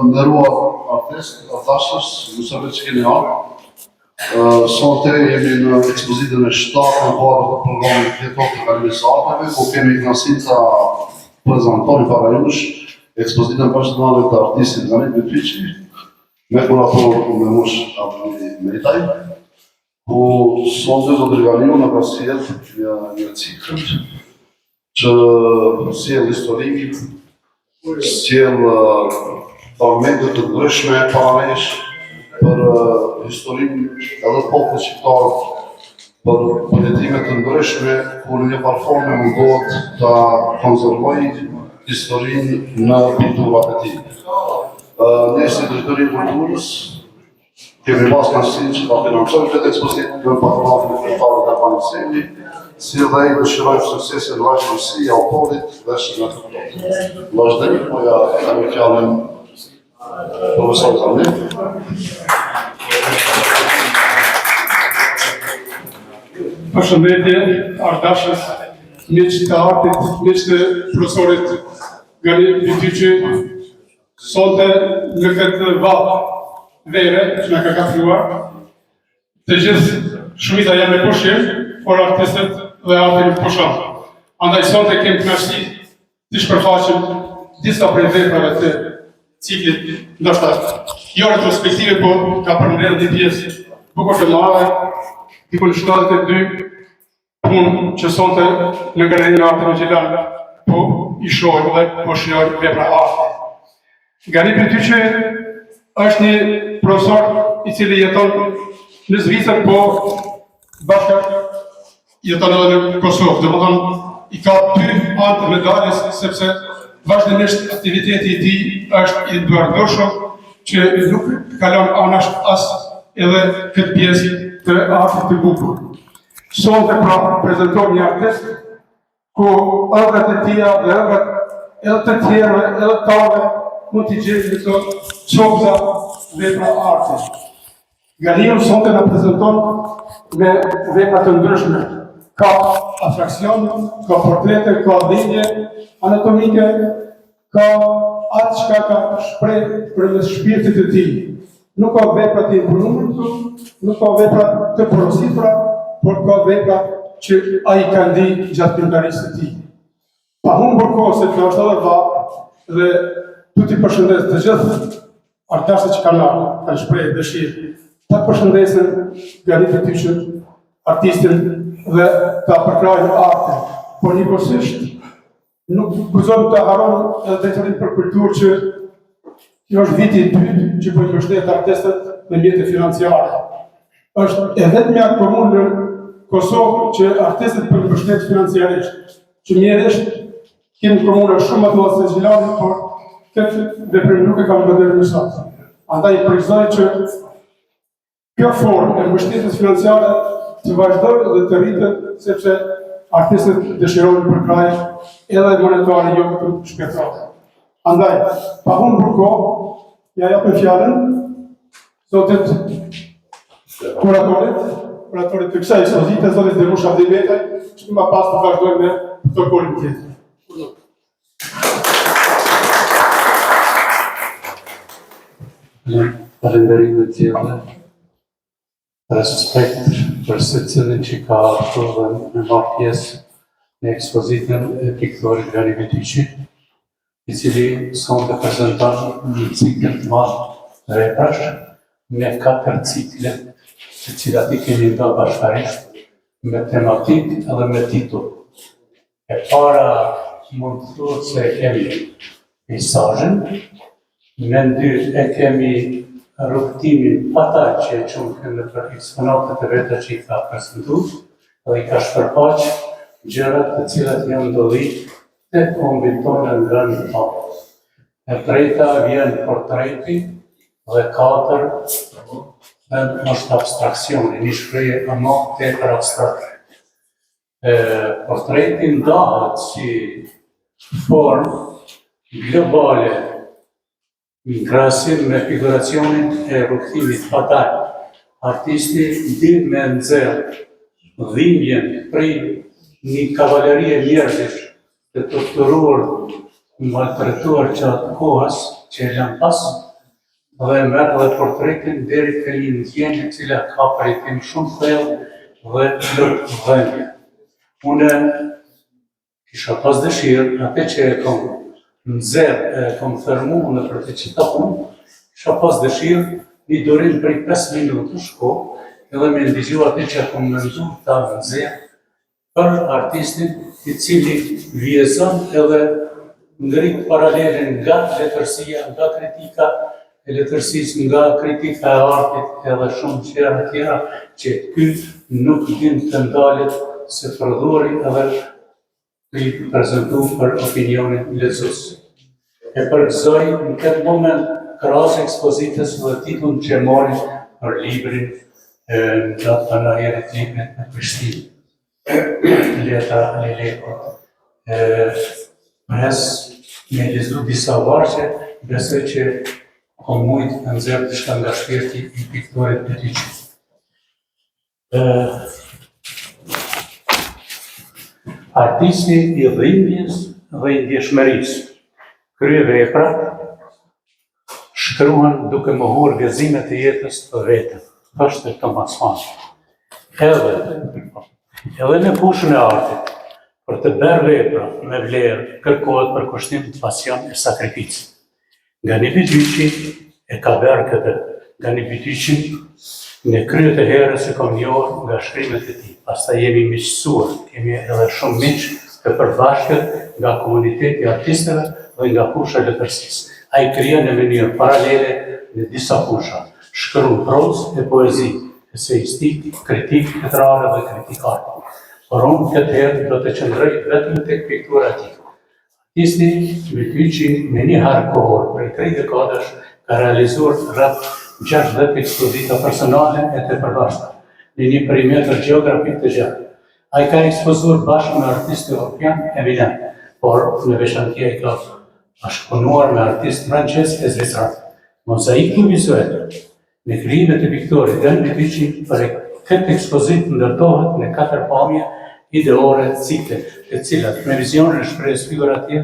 Nderuar artist, artashës, mësave që keni ardhur. Sonte jemi në ekspozitën e 7 në kuadër të programit Fletor të Kalimisatave, ku kemi kënaqësinë ta prezantojmë para jush ekspozitën personale të artistit Ganit Betyqi, me kurator me mush Abdulli Metaj, ku sonte do të organizojmë në pasjet një cikël që sjell historik, sjell fragmente të ndryshme paramesh për historinë edhe popullit shqiptar, për jetime të ndryshme, ku në një farë mundohet ta konservojë historinë në kulturat e tij. Ne si drejtori i kulturës kemi pas kënaqësinë që ta financojmë këtë ekspozitë në patronatin e Fletorëve të Kalimisatave, si dhe i dëshirojmë suksesin vazhdimsi i autorit dhe shëndetit. Vazhdimi po ja kemi fjalën profesor Zani. Përshëndetje ardashës, miq të artit, miq të profesorit Ganit Betyqi, sonte në këtë vallë vere që na ka kaluar, të gjithë shumica janë në pushim, por artistët dhe arti nuk pushon. Andaj sonte kemi kënaqësi të shpërfaqim disa prej veprave të ciklit, ndoshta jo retrospektive, por ka përmbledhur një pjesë bukur të madhe, dikon 72 punë që sonte në Galerinë e Artit në Gjilan, po i shohim dhe po shijojmë vepra arte. Ganit Betyqi është një profesor i cili jeton në Zvicër, po bashkë jeton edhe në Kosovë. Domethënë i ka 2 anë të medaljes, sepse vazhdimisht aktiviteti i tij është i ndërshëm që nuk kalon anash as edhe këtë pjesë të artit të bukur. Sonte pra prezantojmë një artist ku ëndrat e tija dhe ëndrat edhe të tjerëve edhe tave mund t'i gjejmë në këto çopza vepra arte. Galiu sonte na prezanton me vepra të ndryshme. Ka abstraksion, ka portrete, ka dhënie anatomike, ka atë çka ka shpreh përmes shpirtit të tij. Nuk ka vepra të imponuara, nuk ka vepra të porositra, por ka vepra që ai ka ndi gjatë këngëtarisë së tij. Pa humbur kohë se kjo është edhe vakt dhe du t'i përshëndes të gjithë artistët që kanë shprehë dëshirë. Ta përshëndesin Ganit Betyqi, artistin dhe ta përkrajnë arte, por njëkohësisht nuk guxojmë të harrojmë edhe drejtorinë për kulturë që kjo është viti i dytë që po i mbështet artistët me mjete financiare. Është e vetmja komunë në Kosovë që artistët po i mbështet financiarisht. Që mjerisht kemi komuna shumë më të mëdha se Gjilani, por këtë veprim nuk e kam bërë më sot. Andaj përgjigjoj që kjo formë e mbështetjes financiare të vazhdojë dhe të rritet, sepse artistët dëshirojnë të përkrajnë edhe monetare jo vetëm shpirtërore. Andaj, pa humbur kohë, ja japim fjalën zotit kuratorit të kësaj ekspozite, zotit Demush Abdulli Metaj, që më pas të vazhdojmë me protokollin tjetër. Falënderimet tjera, respekt për secilin që ka ardhur dhe në marrë pjesë në ekspozitën e piktorit Ganit Betyqi, i cili sonte prezanton një cikël të madh veprash me 4 cikle, të cilat i kemi bërë bashkërisht me tematik edhe me titull. E para mund të thuhet se kemi peisazhin. Me ndy e kemi rrugtimin fatal që e qumë në për eksponatët e veta që I ka prezentu, dhe I ka shpërfaq gjërat të cilat janë ndodhur te kombin tonë në vend të madh. E treta vjen portreti dhe katër është abstraksioni, një shprehje më tepër abstrakte. Portreti ndahet si formë globale në krahasim me figuracionin e rrugtimit fatal. Artisti di me nxjerr dhimbjen prej një kavalerie njerëzish të torturuar, maltretuar gjatë kohës që e lën pas, dhe merr dhe portretin deri te një ndjenjë e cila ka paritim shumë thellë dhe ndërvendje. Unë kisha pas dëshirë, atë që e kom nxjerr, kom thërmu në për të qita punë, kisha pas dëshirë një durim prej 5 minutë shko, edhe me ndigju atë që kom mendu ta nxjerr për artistin I cili vjezon edhe ngrit paralelen nga letërsia, nga kritika e letërsisë, nga kritika e artit edhe shumë gjëra tjera që ky nuk din të ndalet se përdori edhe të I prezentu për opinionin lexues. E përgëzoj në këtë moment krahas ekspozitës dhe titull që mori për librin nga panajerit librit në Prishtinë. Letra Lelekot. Mes me lezu disa vargje, besoj që kom mujt në nxjerr diçka nga shpirti I piktorit Betyçit. Artisti I dhimbjes dhe I ndjeshmërisë. Kryeveprat shkruan duke mohuar gëzimet e jetës të vetën. Është Thomas Mann. Edhe në fushën e artit, për të bërë vepra me vlerë, kërkohet për kushtim të pasion e sakrificë. Gani Betyçi e ka bërë këtë, Gani Betyçi në kryet e herës e kom njohur nga shkrimet e tij. Pastaj jemi miqësuar, kemi edhe shumë miq të përbashkët nga komuniteti I artistëve dhe nga fusha e letërsisë. Ai krijon në mënyrë paralele në disa fusha, shkruan prozë e poezi, eseistik, kritik letrare dhe kritik arti. Por unë këtë herë do të qëndroj vetëm tek piktura e tij. Artisti Betyçi me një harë kohor prej 3 dekadash ka realizuar rreth 60 ekspozita personale e të përbashkëta në një perimetër gjeografik të gjatë. Ai ka ekspozuar bashkë me artistë evropian eminent, por në veçanti ai ka bashkëpunuar me artistë francez e zviceran. Mozaiku vizual në krijimet e piktorit Gani Betyçi për këtë ekspozit ndërtohet në 4 pamje ideore cikle, të cilat me vizionin e shprehjes figurative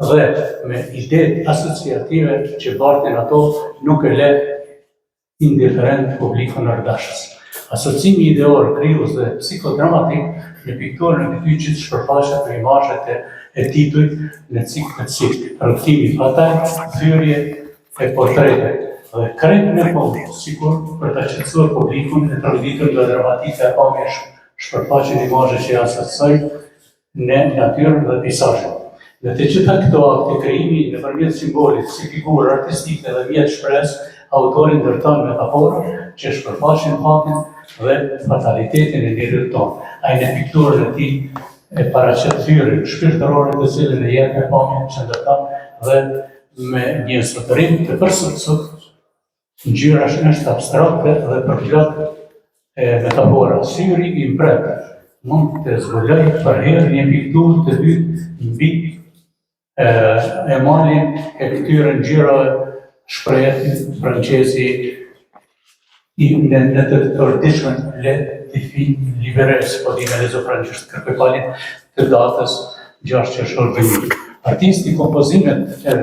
dhe me idetë asociative që bartin ato nuk e le indiferent publikun ardashës. Asocimi ideor, krijues dhe psikodramatik në pikturën e Betyçit shpërfaqet në imazhet e titujt në cikl të cikl, rrugtimi fatal, thyrje e portretet. Dhe krejt në fund, sikur për të qetësuar publikun e traditur nga dramatika e pamjes shpërfaqen imazhe që asociojnë në natyrën dhe peizazhin. Në të gjitha këto akte krijimi nëpërmjet simbolit, si figurë artistike dhe mjet shprehës, autori ndërton metafora që shpërfaqin fatin dhe fatalitetin e njerit tonë. Ai në pikturën e tij e paraqet thyrën shpirtërore të cilën e jep me pamjen që ndërton dhe me një sotërim të përsëritur. Ngjyra është abstrakte dhe përplot metafora. Syri I mpret mund të zbuloj për herë një pikturë të dytë mbi emalin e këtyre ngjyrave shprehjet francezi në të përditshmen le defin liberes, po di me lezo francesht kërpëpalit të datës 6 qershor 2000. Artisti kompozimet e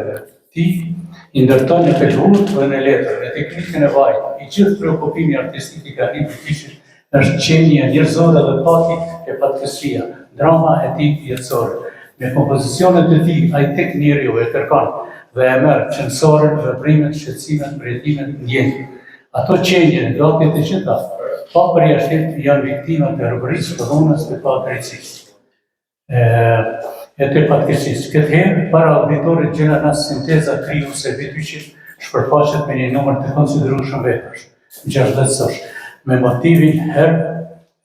tij I ndërton në pelhurët dhe në letër, në teknikën e vajtë. I gjithë preokupimi artistik I Gani Betyçit është qenia njerëzore dhe pati e fatkeqësia, drama e tij jetësore. Me kompozicionet e tij, ai tek njeriu e kërkon dhe e merr qendësorën, veprimet, shqetësimet, përjetimet, ndjenjat. Ato qenie, gati të gjitha, pa përjashtim janë viktima të robërisë, të dhunës dhe pa drejtësisë. e të fatkeqësisë. Këtë herë, para auditorit gjena në sinteza krijuese e vitit shpërfaqet me një numër të konsiderueshëm veprash, 60 me motivin herë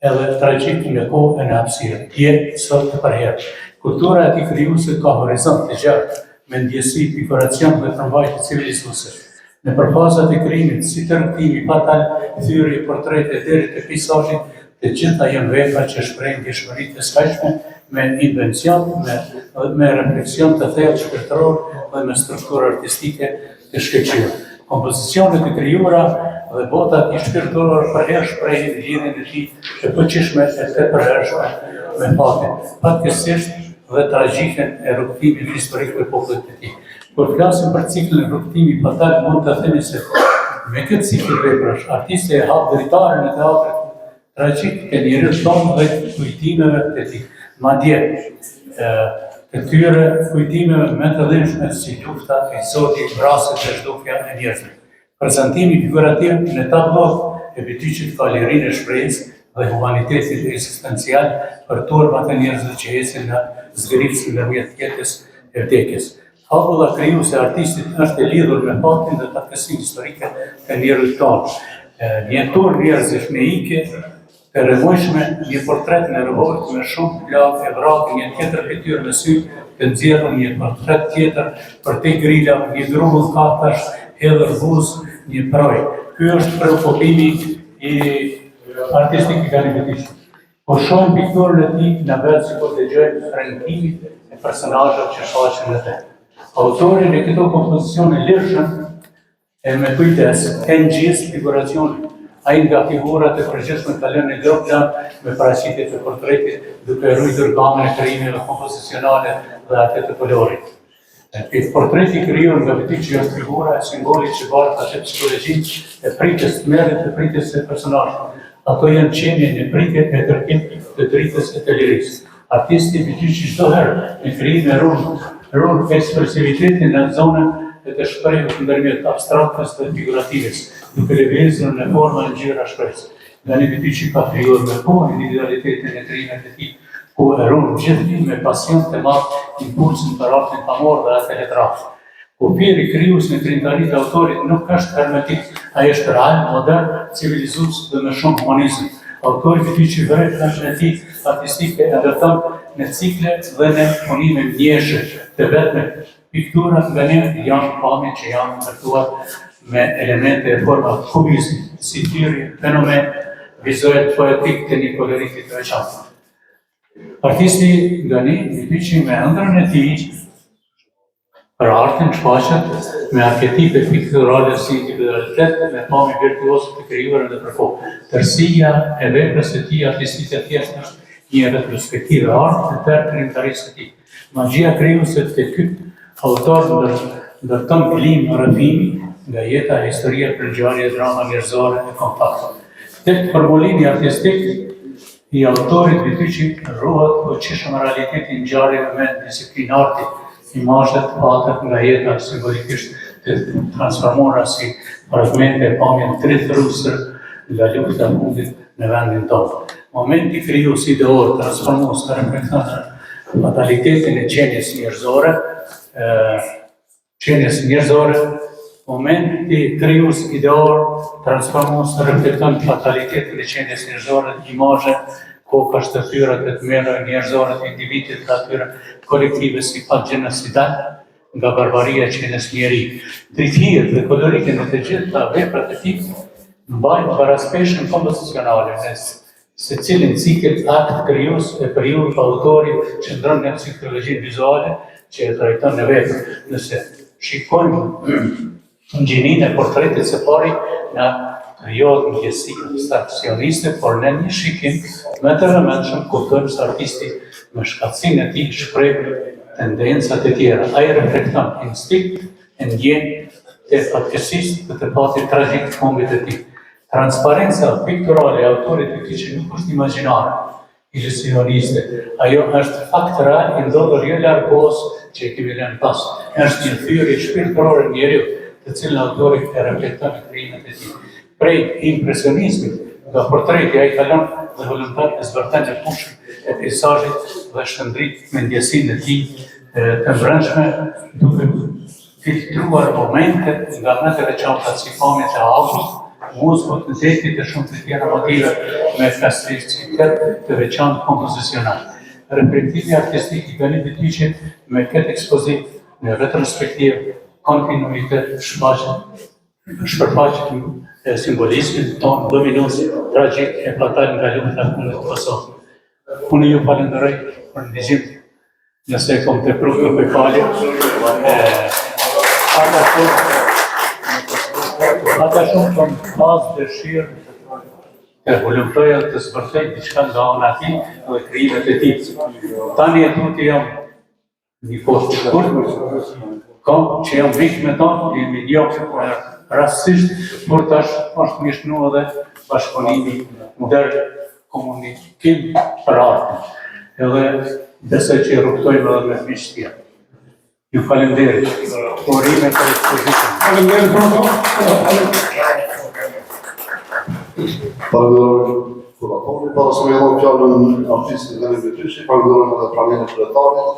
edhe tragjik në kohë e në hapësirë. Jetë sot të përherë. Kultura e tij krijuese ka horizont të gjatë, me ndjesi, figuracion dhe përmbajtje civilizuese. Në përfazat e krijimit, si tërëktimi, patal, thyrje, portrete, deri të peizazhit, të gjitha janë vepra që shprehin ndjeshmëritë e skajshme me invencion, me refleksion të thellë shpirtëror dhe me strukturë artistike të shkëlqyer. Kompozicionet e krijuara dhe botat i shpirtëror përherë shprehin lidhjen e tij të fuqishme e të përhershme me fatin, fatkeqësisht dhe tragjikën e rrugtimit historik të popullit të tij. Kur flasim për ciklin e rrugtimit patal, mund të themi se me këtë cikël veprash, artisti e hap dritaren e teatrit tragjik të njerëzit tonë dhe kujtimeve të tij. Madje të këtyre kujtimeve më të dhimbshme si lufta, episodi, vrasjet e zhdukja e njerëzve. Prezantimi figurativ në tabllot e Vityçit ka lirinë e shprehjes dhe humanitetin eksistencial për turmat e njerëzve që ecin në zgërithës ndërmjet jetës e vdekjes. Fabulla krijuese e artistit është e lidhur me faktin dhe fatkeqësinë historike të njerëzit tonë. Një turm njerëzish me ikje të rrëmujshme, një portret në revolt me shumë plagë e vrarë, një tjetër fytyrë në sy, të nxjerrur një portret tjetër për te grila, një grumbëll kaftash, hedhur buzë, një proj. Ky është preokupimi i artistik i Gani Vityçit. Po shohim pikturën e tij në vetë si po dëgjojmë rënkimin e personazheve që shfaqen në te. Autori në këto kompozicione lirshëm e me kujdes e ngjis figuracionin. Ai nga figurat e përgjithshme ka lënë në gro plan me paraqitje të portretit, duke ruajtur gamën e krijimeve kompozicionale dhe atë të kolorit. Portreti krijuar nga Vityçi është figura e simbolit që bartë atë psikologjinë e pritjes të merrit dhe pritjes së personazhit. Ato janë qenie në pritje e tërkim të dritës e të lirisë. Artisti Vityçi çdo herë në krijimin e ruan ekspresivitetin në zonën e të shprehjes ndërmjet abstraktës dhe figuratives, duke lëvizur në forma në ngjyra shpresë. Gani Vityçi ka krijuar me kohë individualitetin e krijimit të tij, ku e ruan gjithë me pasion të madh impulsin për artin pamor dhe atë letrar. Kupiri krijues në krijimtarisë të autorit nuk është hermetik, ai është real, modern, civilizues dhe me shumë humanizëm. Autori Vityçi vret në e tij artistike e ndërton në cikle dhe në punime mjeshe të vetme. Pikturat nga ne janë pamje që janë ndërtuar me elemente e forma kubizmi, si thyrje, fenomen, vizual poetik të një koloriti të veçantë. Artisti Gani Vityçi me ëndrrën e tij për artin shfaqet me arketipe pikturale si individualitet, me pamje virtuoze të krijuara në përkohë. Tërësia e veprës së tij artistike thjesht është një retrospektive art të tërë krijimtarisë së tij. Magjia krijuese të ky autor ndërton klim rrëfimi nga jeta e historia për ngjarje drama njerëzore e kompakte. Tek formulimi artistik i autorit Vityçi ruhet fuqishëm realiteti i ngjarjeve me disiplinë arti, imazhet patur nga jeta simbolikisht të transformuara si fragmente e pamjen tritëruse nga lufta e fundit në vendin tonë. Momenti krijues ideor transformues të reflekton fatalitetin e qenies njerëzore, momenti krijues ideor transformues të reflekton fatalitetin e qenies njerëzore, imazhe, koka shtëtyrat e të mera njerëzore të individit të atyre kolektive si fat gjenocidal nga barbaria e qenies njeri. Trithijet dhe koloritin e të gjitha veprat e tij mbajnë paraspeshën kompozicionale në se cilin cikël akt krijues e periudhë pa autori që ndron në psikologjinë vizuale që e trajton në vepër. Nëse shikojmë ngjininë e portretit së pari në periudhën ndjesike abstraksioniste, por në një shikim më të rëndësishëm kuptojmë se artisti me shkatësinë e tij shpreh tendencat e tjera. Ai reflekton instinkt e ndjenjë të fatkeqësisë të patit tragjik të fundit të tij. Transparenca pikturale e autorit Vityçi nuk është imagjinare, ilusioniste. Ajo është fakt real i ndodhur jo larg kohës që e kemi lënë pas. Është një thyrje shpirtërore njeriu, të cilën autori e reflekton në krijimet e tij. Prej impresionizmit nga portreti ai kalon dhe volontar e zbërthën e fushën e peizazhit dhe shëndrit me ndjesinë e tij të brendshme, duke filtruar momentet nga më të veçanta si pamjet e hapur, muzikët në detit e shumë të tjera motive me karakteristikat të veçantë kompozicionale. Reprezentimi artistik i Gani Bitiqit me këtë ekspozit në retrospektiv, kontinuitet, shpërfaqet simbolizmin tonë luminos, tragjik e fatal nga lufta kundër Kosovës. Unë ju falenderoj për ndihmën, nëse kom të provë me falje. Ata shumë kam pas dëshirë të volontoja të zbërthej diçka nga ana e tij dhe krijimet e tij. Tani e thotë jam një kohë të shkurtër, kam që jam vik me ta, jemi një rastësisht, por tash është mishnu edhe bashkëpunimi ndër komunikim për artën. Edhe besoj që i rrugtojmë edhe me miqtë tjerë. Ju falenderoj. Urime për ekspozitën. Faleminderit Falenderoj kuratori, para se me jallon fjallën artistit Gani Bitiqi, falenderoj edhe pranimit kryetarit.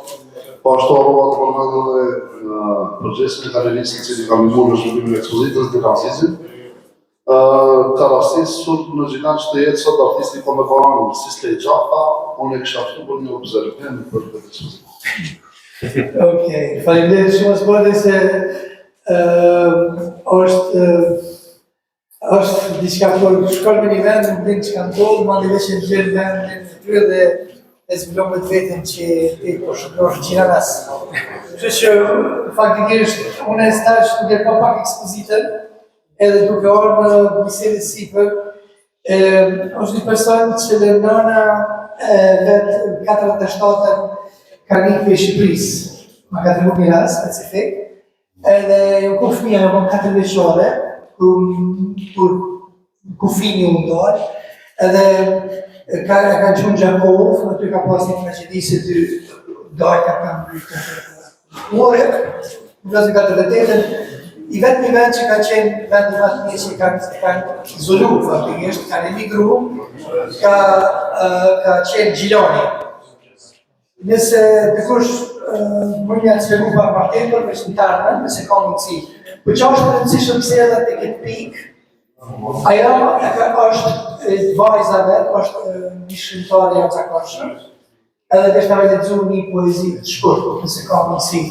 Po ashtu harrova të përmend edhe përgjegjësin e galerisit i cili ka ndihmuar në zhvillimin e ekspozitës dhe Azizit. Ka rastisur në Gjilan që të jetë sot artisti kontemporan Sislej Xhafa, unë e kisha ftuar një observim për këtë ekspozitë. Okej, faleminderit shumë zgjodhe se është diçka për shkollë me një vend, nuk din që kanë tollë, ma një veç e në gjithë vendin në tyre dhe e zbulon me të vetën që ti po shukrosh Gjiranas. Kështu që faktikisht unë e stash duke pa pak ekspozitën, edhe duke orë në bisedë sipër, është një person që dhe nëna vetë 47-ën ka një për Shqipërisë, ma ka të një ras specifik, edhe ju ku fëmija në bon 4 veqore, kur kufini unë dorë, edhe ka qënë Gjakov, në ty ka pas një tragedi se ty dojta ka më more, në vëzë 48-ën, i vetë një vend që ka qenë vend një matë një që kanë izolu, faktikisht, kanë emigru, ka qenë Gjilani. Nëse dikush më një të spjegu pa martepër, për shëntarën, nëse ka mundësi. Për që është rëndësishëm se edhe të këtë pikë, ajo është vajza vetë, është një shëntarë janë zakonshëm, edhe dhe shtë të dzumë një poezi të shkurt, nëse ka mundësi.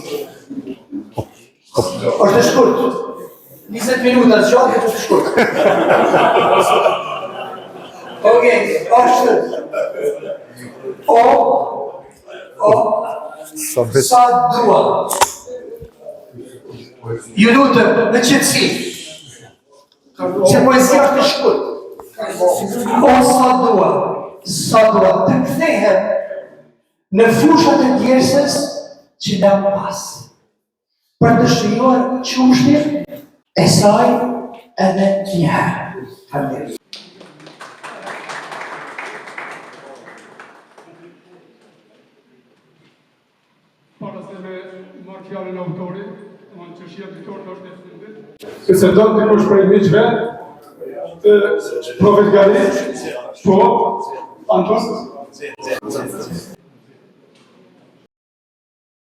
është të shkurt, 20 minuta të gjatë e të shkurt. Okej, është sa dua. Ju lutëm, në qëtësi, që poezia është të shkurt. Sa dua, të kthehem në fushat e djersës që në pas, për të shrijuar qushtin e saj edhe njëherë. Faleminderit. Para se me marrë fjallën autorit, që shia diktorët është e fundit. Se do të dikush prej miqve, të Profet Gani, po, Anton?